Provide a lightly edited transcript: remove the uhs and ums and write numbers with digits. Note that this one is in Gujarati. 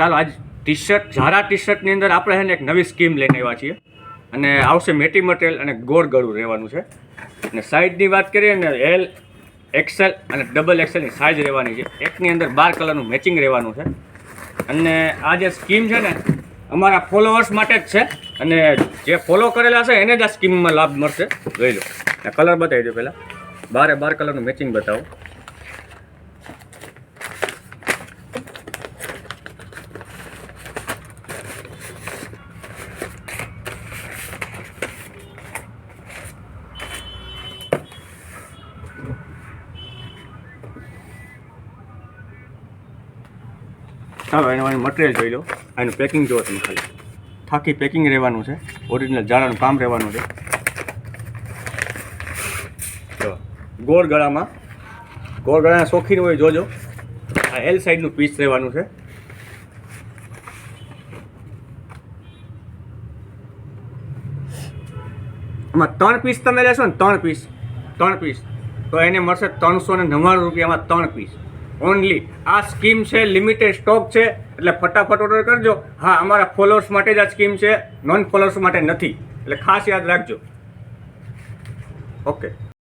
ચાલો આજ ટી શર્ટ ઝારા ટી શર્ટની અંદર આપણે છે ને એક નવી સ્કીમ લઈને આવ્યા છીએ અને આવશે મેટી મટીરિયલ અને ગોળ ગળું રહેવાનું છે અને સાઇઝની વાત કરીએ ને એલ એક્સેલ અને ડબલ એક્સેલની સાઇઝ રહેવાની છે. એકની અંદર 12 કલરનું મેચિંગ રહેવાનું છે અને આ જે સ્કીમ છે ને અમારા ફોલોઅર્સ માટે જ છે અને જે ફોલો કરેલા છે એને જ આ સ્કીમમાં લાભ મળશે. જોઈ લો આ કલર બતાવી દો પહેલાં 12 કલરનું મેચિંગ બતાવો. ચાલો એનું મટીરિયલ જોઈ લો. આનું પેકિંગ જુઓ તમે ખાલી થાકી પેકિંગ રહેવાનું છે. ઓરિજિનલ ઝારાનું કામ રહેવાનું છે. જો ગોળ ગળાના શોખીન હોય જોજો. આ એલ સાઈડનું પીસ રહેવાનું છે. આમાં 3 પીસ તમે લેશો ને 3 પીસ તો એને મળશે 399 રૂપિયામાં 3 પીસ ઓનલી. આ સ્કીમ છે, લિમિટેડ સ્ટોક છે એટલે ફટાફટ ઓર્ડર કરજો. હા, અમારા ફોલોઅર્સ માટે જ આ સ્કીમ છે, નોન ફોલોઅર્સ માટે નથી એટલે ખાસ યાદ રાખજો. ઓકે.